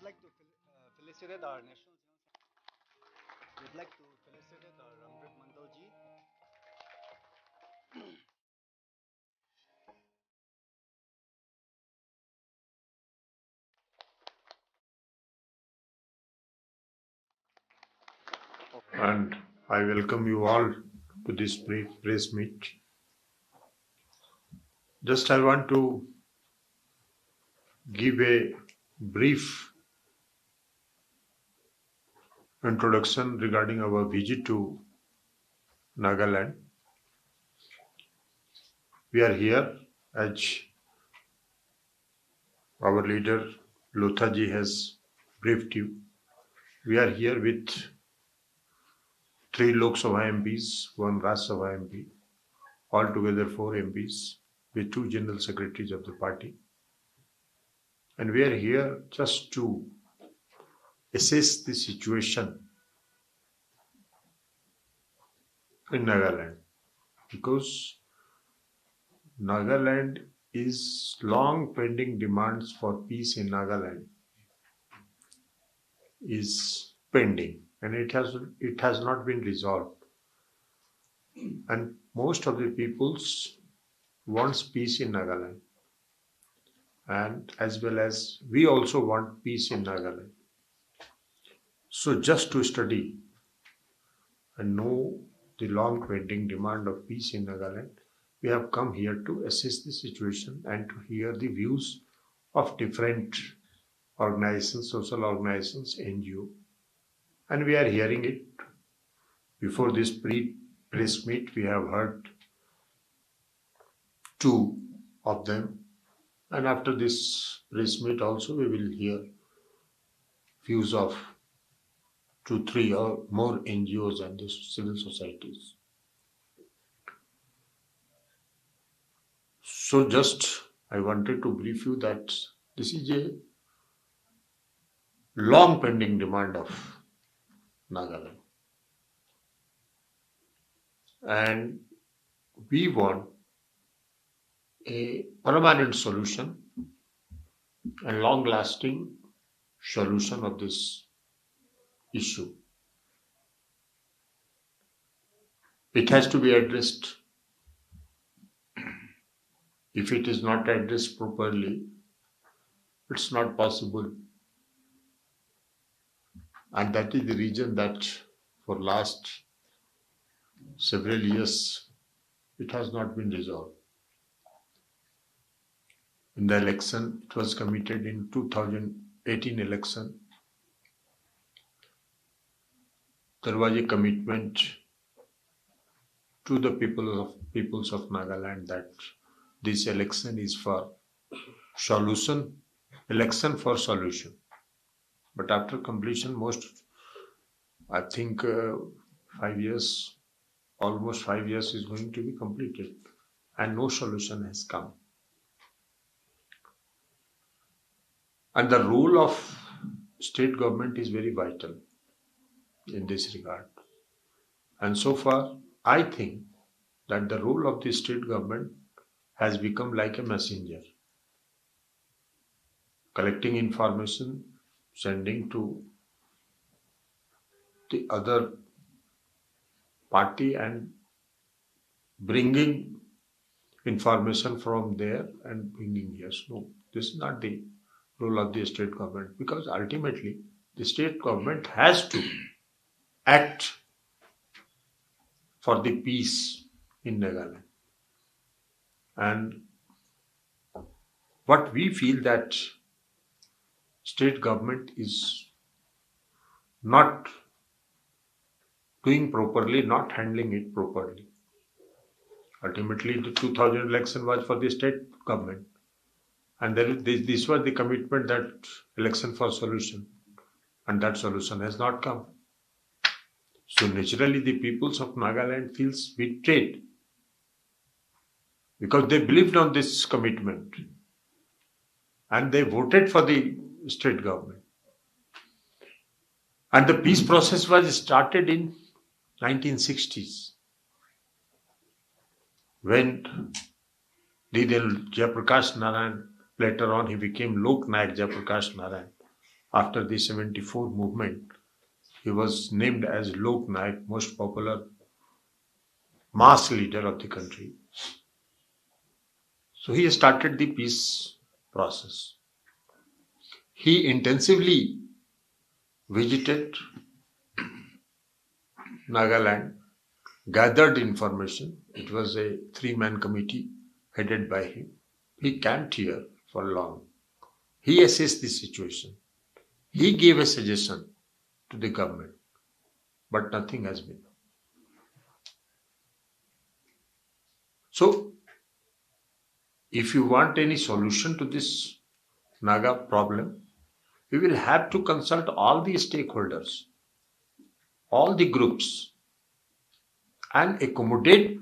like to felicitate our national. We'd like to felicitate our Amrit Mandal ji. And I welcome you all to this brief press meet. Just I want to give a brief introduction regarding our visit to Nagaland. We are here as our leader Lothaji has briefed you. We are here with 3 Lok Sabha MPs, 1 Rajya Sabha MP, altogether 4 MPs with 2 general secretaries of the party. And we are here just to assess the situation in Nagaland, because Nagaland is long pending demands for peace in Nagaland is pending, and it has not been resolved, and most of the peoples wants peace in Nagaland, and as well as we also want peace in Nagaland. So just to study and know the long pending demand of peace in Nagaland, we have come here to assess the situation and to hear the views of different organizations, social organizations, NGO. And we are hearing it. Before this press meet, we have heard 2 of them. And after this press meet also, we will hear views of 2, 3 or more NGOs and the civil societies. So just I wanted to brief you that this is a long pending demand of Nagaland. And we want a permanent solution and long lasting solution of this issue. It has to be addressed. If it is not addressed properly, it's not possible. And that is the reason that for last several years it has not been resolved. In the election, it was committed in 2018 election. There was a commitment to the peoples of Nagaland that this election is for solution, election for solution. But after completion, I think 5 years, almost 5 years is going to be completed, and no solution has come. And the role of state government is very vital in this regard. And so far, I think that the role of the state government has become like a messenger, collecting information, sending to the other party and bringing information from there and bringing here. No, this is not the role of the state government, because ultimately the state government has to act for the peace in Nagaland. And what we feel that state government is not doing properly, not handling it properly. Ultimately, the 2000 election was for the state government, and this was the commitment that election for solution, and that solution has not come. So naturally, the peoples of Nagaland feels betrayed, because they believed on this commitment and they voted for the state government. And the peace process was started in 1960s, when Jayaprakash Narayan, later on he became Lok Nayak Jayaprakash Narayan. after the 74 movement, he was named as Lok Nayak, most popular mass leader of the country. So he started the peace process. He intensively visited Nagaland, gathered information. It was a three-man committee headed by him. He camped here for long. He assessed the situation. He gave a suggestion to the government, but nothing has been. So, if you want any solution to this Naga problem, we will have to consult all the stakeholders, all the groups, and accommodate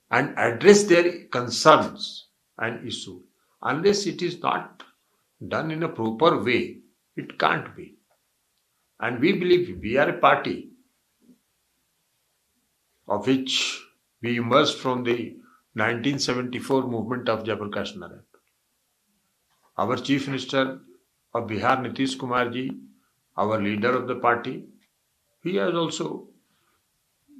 and address their concerns and issues. Unless it is not done in a proper way, it can't be. And we believe we are a party of which we emerged from the 1974 movement of Japhu Hotel. Our Chief Minister of Bihar, Nitish Kumar ji, our leader of the party, he has also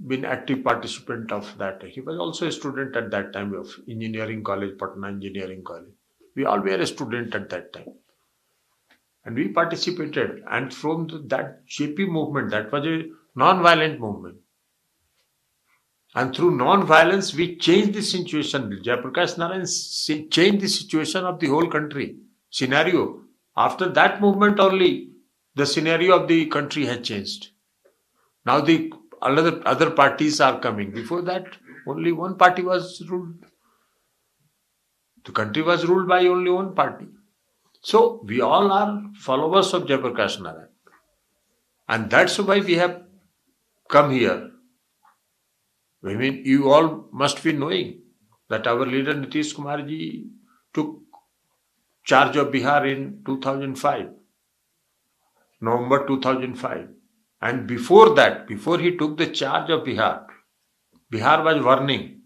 been active participant of that. He was also a student at that time of engineering college, Patna Engineering College. We all were a student at that time. And we participated. And from that JP movement, that was a non-violent movement. And through non-violence, we changed the situation. Jayaprakash Narayan changed the situation of the whole country scenario. After that movement only, the scenario of the country has changed. Now the other parties are coming. Before that, only one party was ruled. The country was ruled by only one party. So we all are followers of Jayaprakash Narayan. And that's why we have come here. I mean, you all must be knowing that our leader Nitish Kumar ji took charge of Bihar in 2005, November 2005. And before that, before he took the charge of Bihar, Bihar was warning.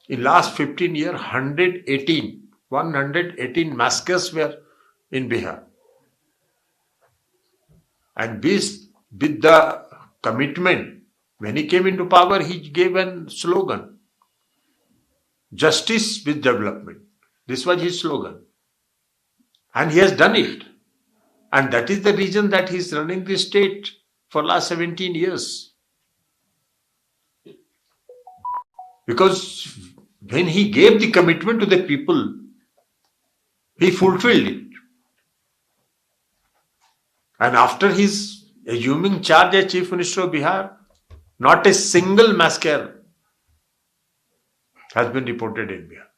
In last 15 years, 118 massacres were in Bihar. And with the commitment, when he came into power, he gave a slogan, justice with development. This was his slogan. And he has done it. And that is the reason that he is running the state for last 17 years. Because when he gave the commitment to the people, he fulfilled it. And after his assuming charge as Chief Minister of Bihar, not a single massacre has been reported in Bihar.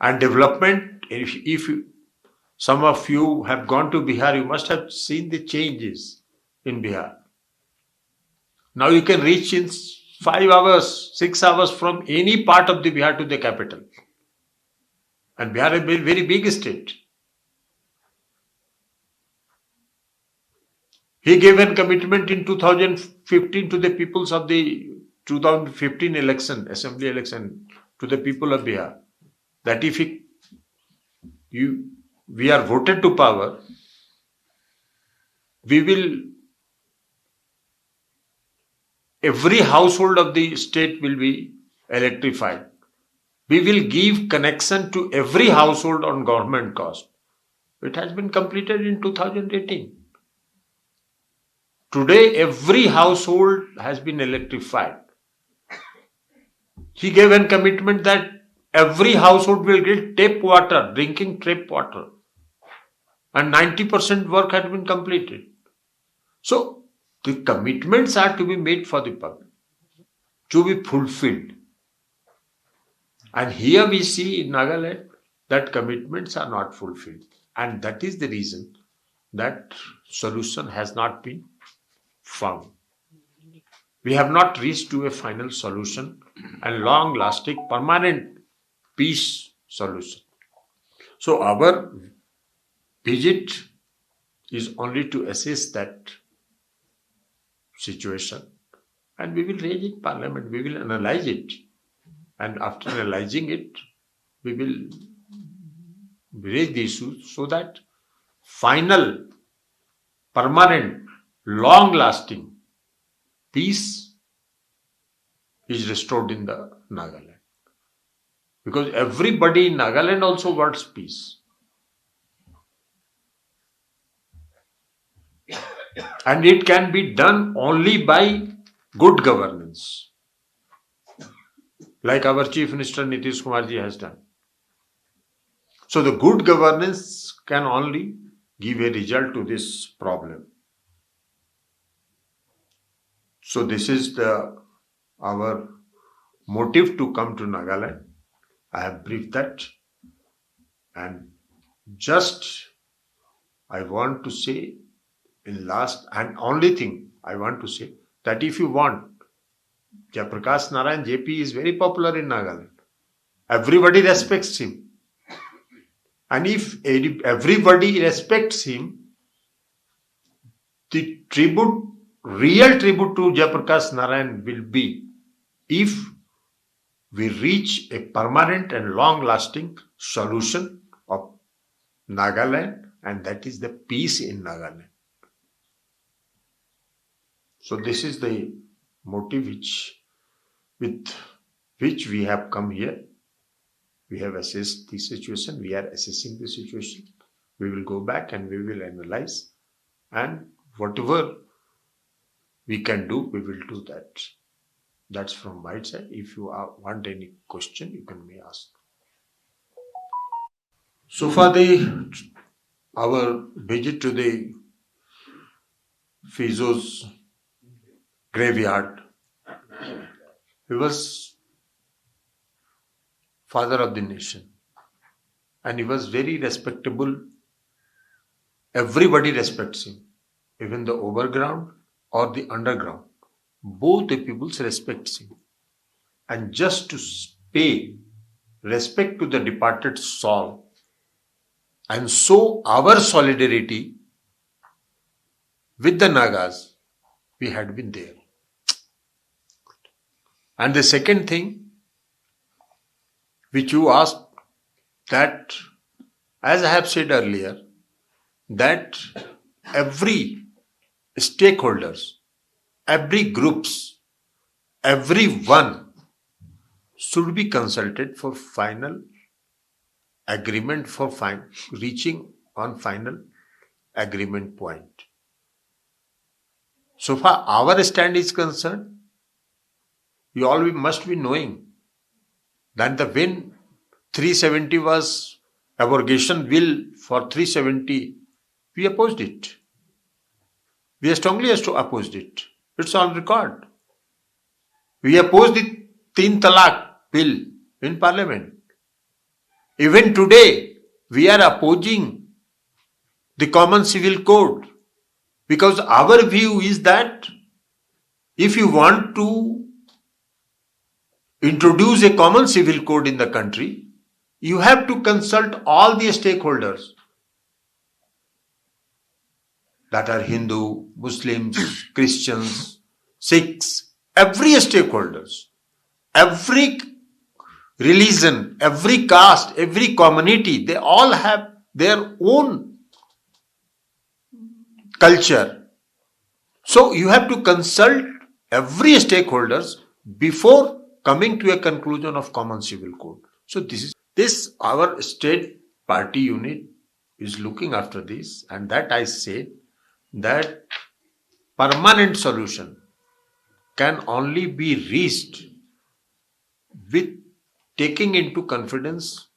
And development, if some of you have gone to Bihar, you must have seen the changes in Bihar. Now you can reach in 5 hours, 6 hours from any part of the Bihar to the capital. And Bihar is a very big state. He gave a commitment in 2015 to the peoples of the 2015 election, assembly election, to the people of Bihar, that if we are voted to power, we will, every household of the state will be electrified. We will give connection to every household on government cost. It has been completed in 2018. Today, every household has been electrified. He gave a commitment that every household will get tap water, drinking tap water. And 90% work had been completed. So, the commitments are to be made for the public, to be fulfilled. And here we see in Nagaland that commitments are not fulfilled. And that is the reason that solution has not been found. We have not reached to a final solution and long-lasting, permanent peace solution. So our visit is only to assess that situation, and we will raise in Parliament. We will analyze it, and after analyzing it, we will raise the issue so that final, permanent, long-lasting peace is restored in the Nagaland. Because everybody in Nagaland also wants peace. And it can be done only by good governance, like our Chief Minister Nitish Kumar ji has done. So the good governance can only give a result to this problem. So this is our motive to come to Nagaland. I have briefed that, and just I want to say in last and only thing I want to say that if you want, Jayaprakash Narayan JP is very popular in Nagaland. Everybody respects him. And if everybody respects him, the real tribute to Jayaprakash Narayan will be if we reach a permanent and long-lasting solution of Nagaland, and that is the peace in Nagaland. So this is the motive with which we have come here. We have assessed the situation. We are assessing the situation. We will go back and we will analyze, and whatever we can do, we will do that. That's from my side. If you want any question, you can may ask. So far, our visit to the Fizo's graveyard, he was father of the nation, and he was very respectable. Everybody respects him, even the overground or the underground. Both the peoples respects him. And just to pay respect to the departed soul and show our solidarity with the Nagas, we had been there. And the second thing which you asked, that as I have said earlier, that every stakeholders, every groups, everyone should be consulted for final agreement, for reaching on final agreement point. So far our stand is concerned, you all must be knowing that when 370 was abrogation bill for 370, we opposed it. We strongly opposed it. It's on record. We opposed the Teen Talaq bill in Parliament. Even today, we are opposing the Common Civil Code, because our view is that if you want to introduce a Common Civil Code in the country, you have to consult all the stakeholders, that are Hindu, Muslims, Christians, Sikhs, every stakeholders, every religion, every caste, every community, they all have their own culture. So you have to consult every stakeholders before coming to a conclusion of Common Civil Code. So this our state party unit is looking after this, and that I say that permanent solution can only be reached with taking into confidence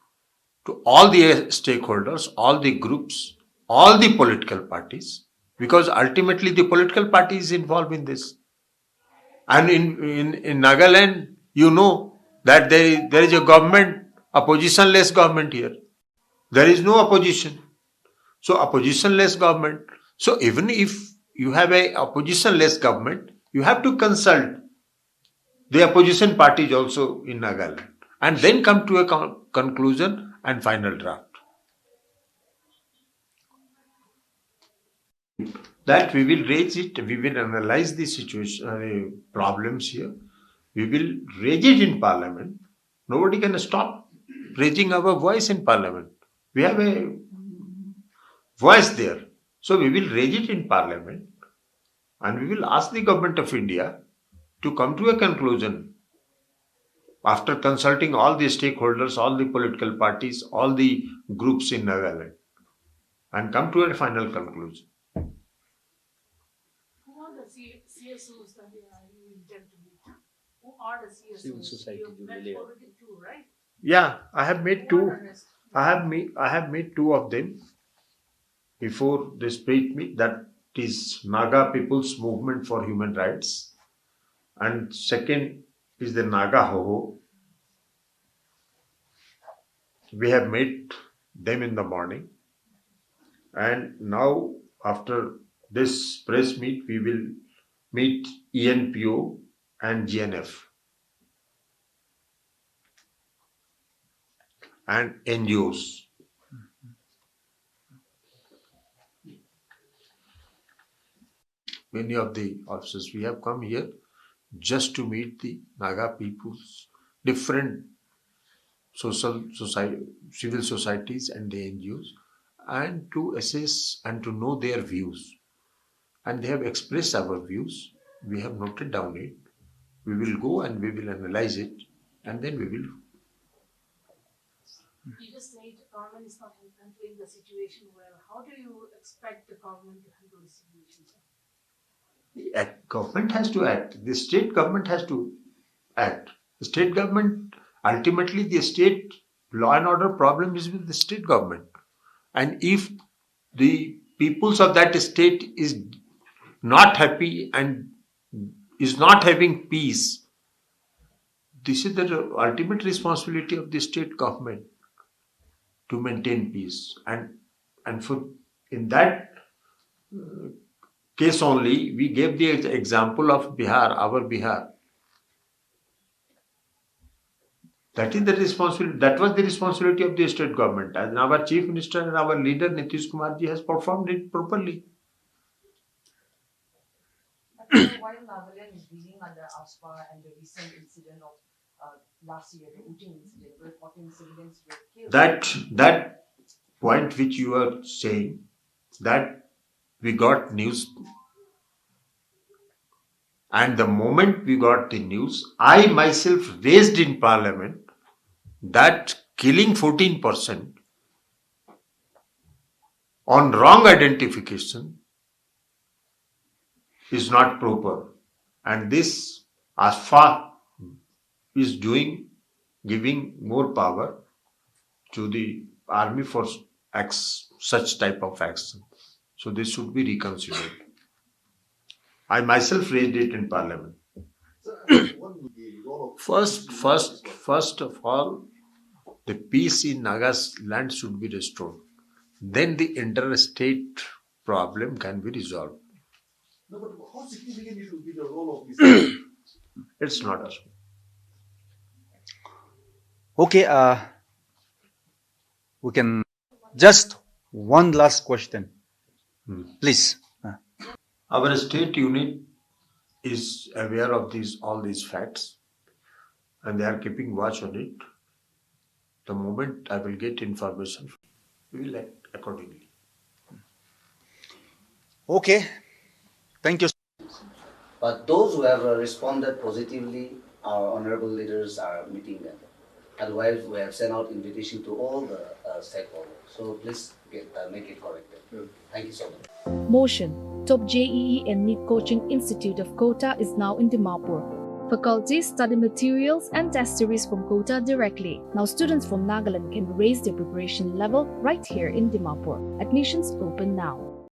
to all the stakeholders, all the groups, all the political parties, because ultimately the political party is involved in this. And in Nagaland, you know that there is a government, opposition-less government here. There is no opposition. So opposition-less government. So even if you have a opposition-less government, you have to consult the opposition parties also in Nagaland, and then come to a conclusion and final draft. That we will raise it, we will analyze the situation, problems here. We will raise it in Parliament. Nobody can stop raising our voice in Parliament. We have a voice there. So we will raise it in Parliament and we will ask the Government of India to come to a conclusion after consulting all the stakeholders, all the political parties, all the groups in Nagaland, and come to a final conclusion. Who are the CSOs that you intend to meet? Who are the CSOs? Civil society, You met already two, right? Yeah, I have made Who two. are the rest? I have made two of them before they split me. That is Naga People's Movement for Human Rights, and second is the Naga Hoho. We have met them in the morning, and now after this press meet, we will meet ENPO and GNF and NGOs. Many of the officers, we have come here just to meet the Naga people's different civil societies and the NGOs, and to assess and to know their views. And they have expressed our views. We have noted down it. We will go and we will analyze it, and then we will. You just said the government is not handling the situation well. How do you expect the government to handle the situation? The government has to act. The state government has to act. The state government, ultimately, the state law and order problem is with the state government. And if the peoples of that state is not happy and is not having peace, this is the ultimate responsibility of the state government to maintain peace. And for in that case only, we gave the example of Bihar, our Bihar. That is the responsibility. That was the responsibility of the state government, and our chief minister and our leader Nitish Kumar ji has performed it properly. While Nagaland is dealing under ASPA and the recent incident of last year, the looting incident where 14 civilians were killed. That point which you are saying, that we got news, and the moment we got the news, I myself raised in Parliament that killing 14% on wrong identification is not proper, and this ASFA is giving more power to the army for such type of action. So this should be reconsidered. I myself raised it in Parliament. First of all, the peace in Nagaland should be restored. Then the interstate problem can be resolved. No, but how significant it will be the role of this? It's not. Okay, we can just one last question, please. Our state unit is aware of all these facts, and they are keeping watch on it. The moment I will get information, we will act accordingly. Okay, thank you. But those who have responded positively, our honorable leaders are meeting them. Otherwise, we have sent out invitation to all the stakeholders. So please make it corrected. Thank you so much. Motion, top JEE and NEET Coaching Institute of Kota is now in Dimapur. Faculties study materials and test series from Kota directly. Now students from Nagaland can raise their preparation level right here in Dimapur. Admissions open now.